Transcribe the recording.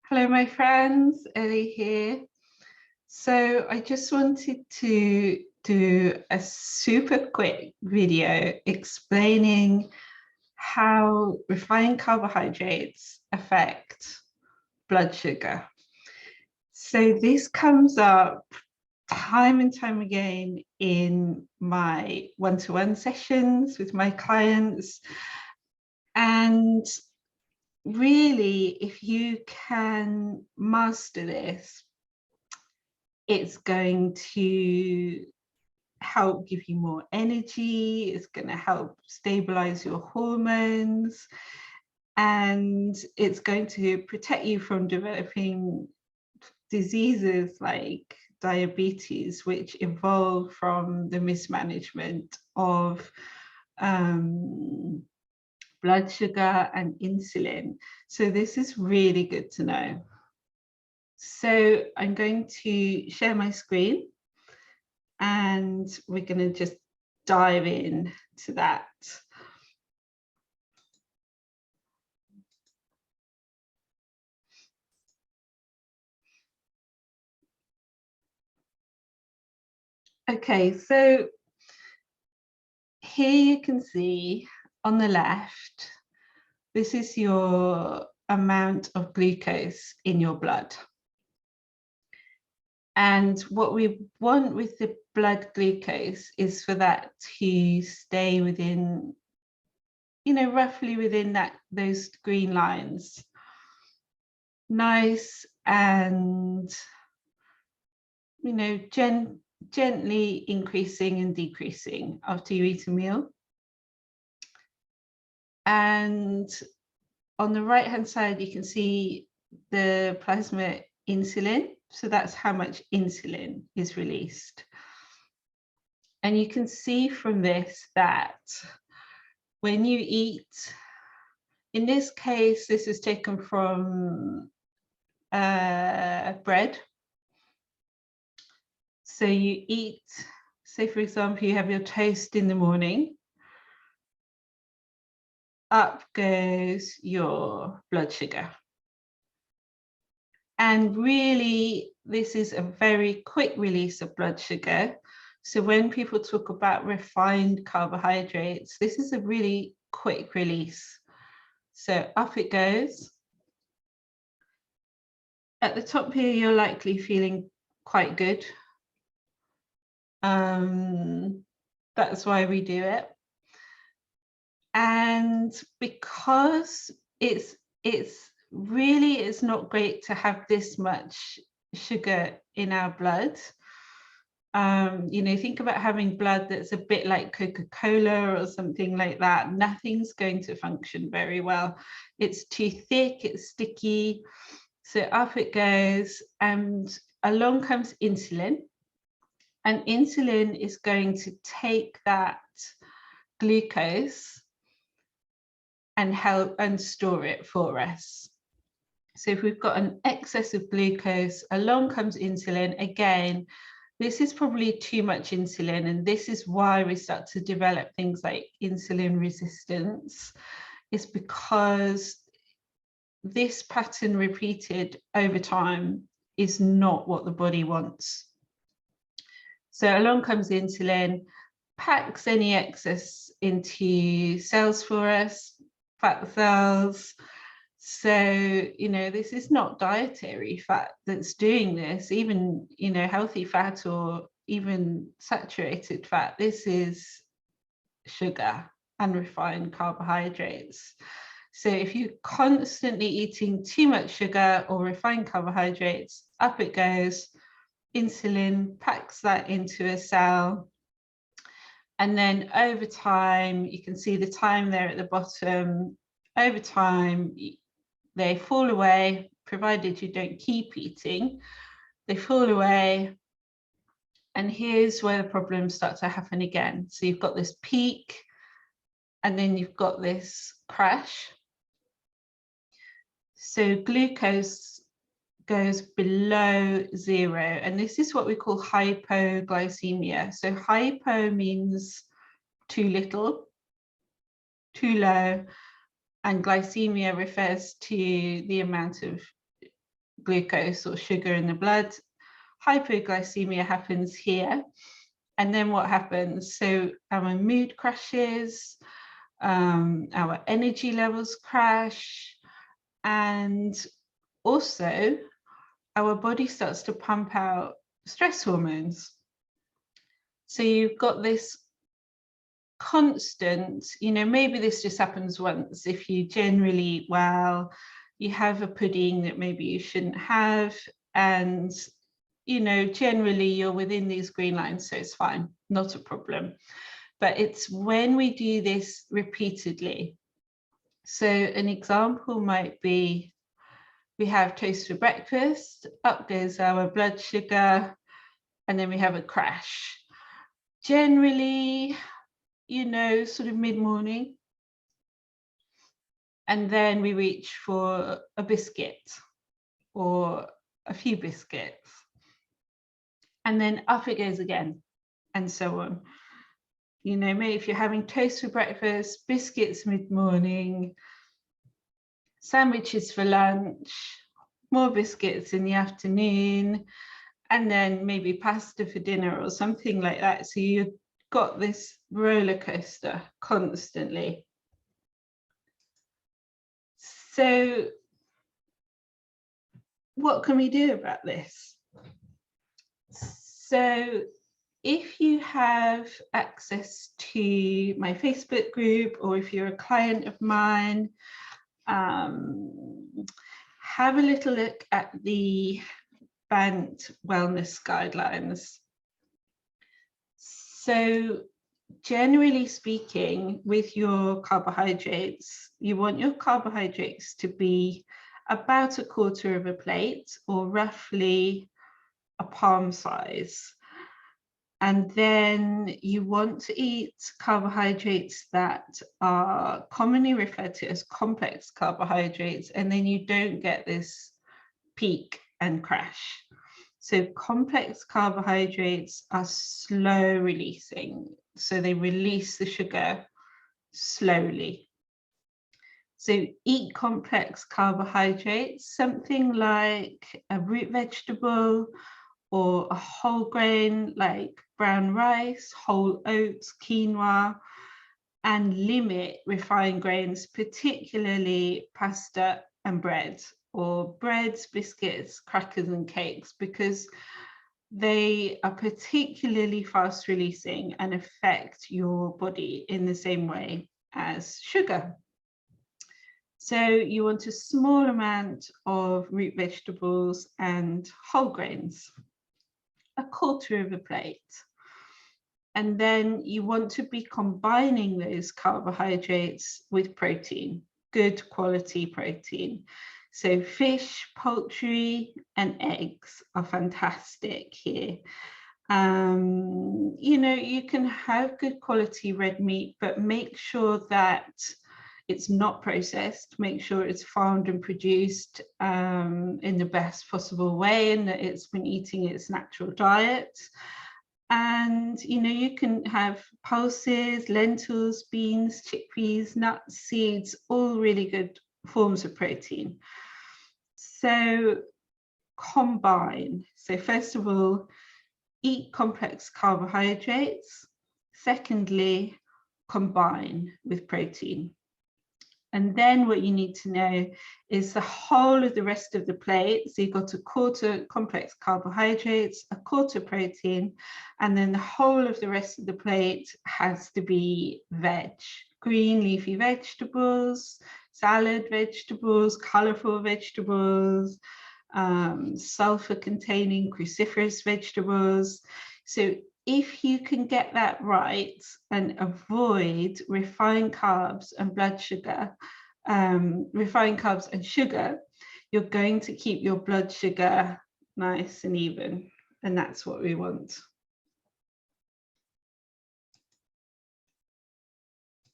Hello, my friends, Ellie here. So I just wanted to do a super quick video explaining how refined carbohydrates affect blood sugar. So this comes up time and time again in my one-to-one sessions with my clients. And really, if you can master this, it's going to help give you more energy, it's going to help stabilize your hormones, and it's going to protect you from developing diseases like diabetes, which evolve from the mismanagement of blood sugar and insulin. So this is really good to know. So I'm going to share my screen and we're going to just dive in to that. Okay, so here you can see on the left, this is your amount of glucose in your blood. And what we want with the blood glucose is for that to stay within, roughly within those green lines. Nice and, gently increasing and decreasing after you eat a meal. And on the right hand side, you can see the plasma insulin. So that's how much insulin is released. And you can see from this that when you eat, in this case, this is taken from bread. So you eat, say for example, you have your toast in the morning, up goes your blood sugar. And really, this is a very quick release of blood sugar. So when people talk about refined carbohydrates, this is a really quick release. So up it goes. At the top here, you're likely feeling quite good. That's why we do it. And because it's not great to have this much sugar in our blood. Think about having blood that's a bit like Coca-Cola or something like that. Nothing's going to function very well. It's too thick, it's sticky. So up it goes, and along comes insulin. And insulin is going to take that glucose and help and store it for us. So if we've got an excess of glucose, along comes insulin. Again, this is probably too much insulin, and this is why we start to develop things like insulin resistance. It's because this pattern repeated over time is not what the body wants. So along comes insulin, packs any excess into cells for us, fat cells. So, this is not dietary fat that's doing this, even, healthy fat or even saturated fat. This is sugar and refined carbohydrates. So if you're constantly eating too much sugar or refined carbohydrates, up it goes. Insulin packs that into a cell. And then over time, you can see the time there at the bottom. Over time, they fall away, provided you don't keep eating. They fall away. And here's where the problems start to happen again. So you've got this peak, and then you've got this crash. So glucose goes below 0, and this is what we call hypoglycemia. So hypo means too little, too low, and glycemia refers to the amount of glucose or sugar in the blood. Hypoglycemia happens here. And then what happens? So our mood crashes, our energy levels crash, and also our body starts to pump out stress hormones. So you've got this constant, maybe this just happens once if you generally eat well, you have a pudding that maybe you shouldn't have, and generally you're within these green lines, so it's fine, not a problem. But it's when we do this repeatedly. So an example might be, we have toast for breakfast, up goes our blood sugar, and then we have a crash. Generally, sort of mid-morning. And then we reach for a biscuit or a few biscuits. And then up it goes again, and so on. Maybe if you're having toast for breakfast, biscuits mid-morning, sandwiches for lunch, more biscuits in the afternoon, and then maybe pasta for dinner or something like that. So you've got this roller coaster constantly. So what can we do about this? So if you have access to my Facebook group, or if you're a client of mine, have a little look at the BANT wellness guidelines. So generally speaking, with your carbohydrates, you want your carbohydrates to be about 1/4 of a plate, or roughly a palm size. And then you want to eat carbohydrates that are commonly referred to as complex carbohydrates, and then you don't get this peak and crash. So complex carbohydrates are slow releasing, so they release the sugar slowly. So eat complex carbohydrates, something like a root vegetable or a whole grain like brown rice, whole oats, quinoa, and limit refined grains, particularly pasta and bread, or breads, biscuits, crackers and cakes, because they are particularly fast releasing and affect your body in the same way as sugar. So you want a small amount of root vegetables and whole grains, 1/4 of a plate. And then you want to be combining those carbohydrates with protein, good quality protein. So fish, poultry, and eggs are fantastic here. You can have good quality red meat, but make sure that it's not processed. Make sure it's farmed and produced in the best possible way, and that it's been eating its natural diet. And you can have pulses, lentils, beans, chickpeas, nuts, seeds, all really good forms of protein. So combine. So first of all, eat complex carbohydrates. Secondly, combine with protein. And then what you need to know is the whole of the rest of the plate. So you've got 1/4 complex carbohydrates, 1/4 protein, and then the whole of the rest of the plate has to be veg. Green leafy vegetables, salad vegetables, colorful vegetables, sulfur-containing cruciferous vegetables. So if you can get that right and avoid refined carbs and blood sugar, refined carbs and sugar, you're going to keep your blood sugar nice and even. And that's what we want.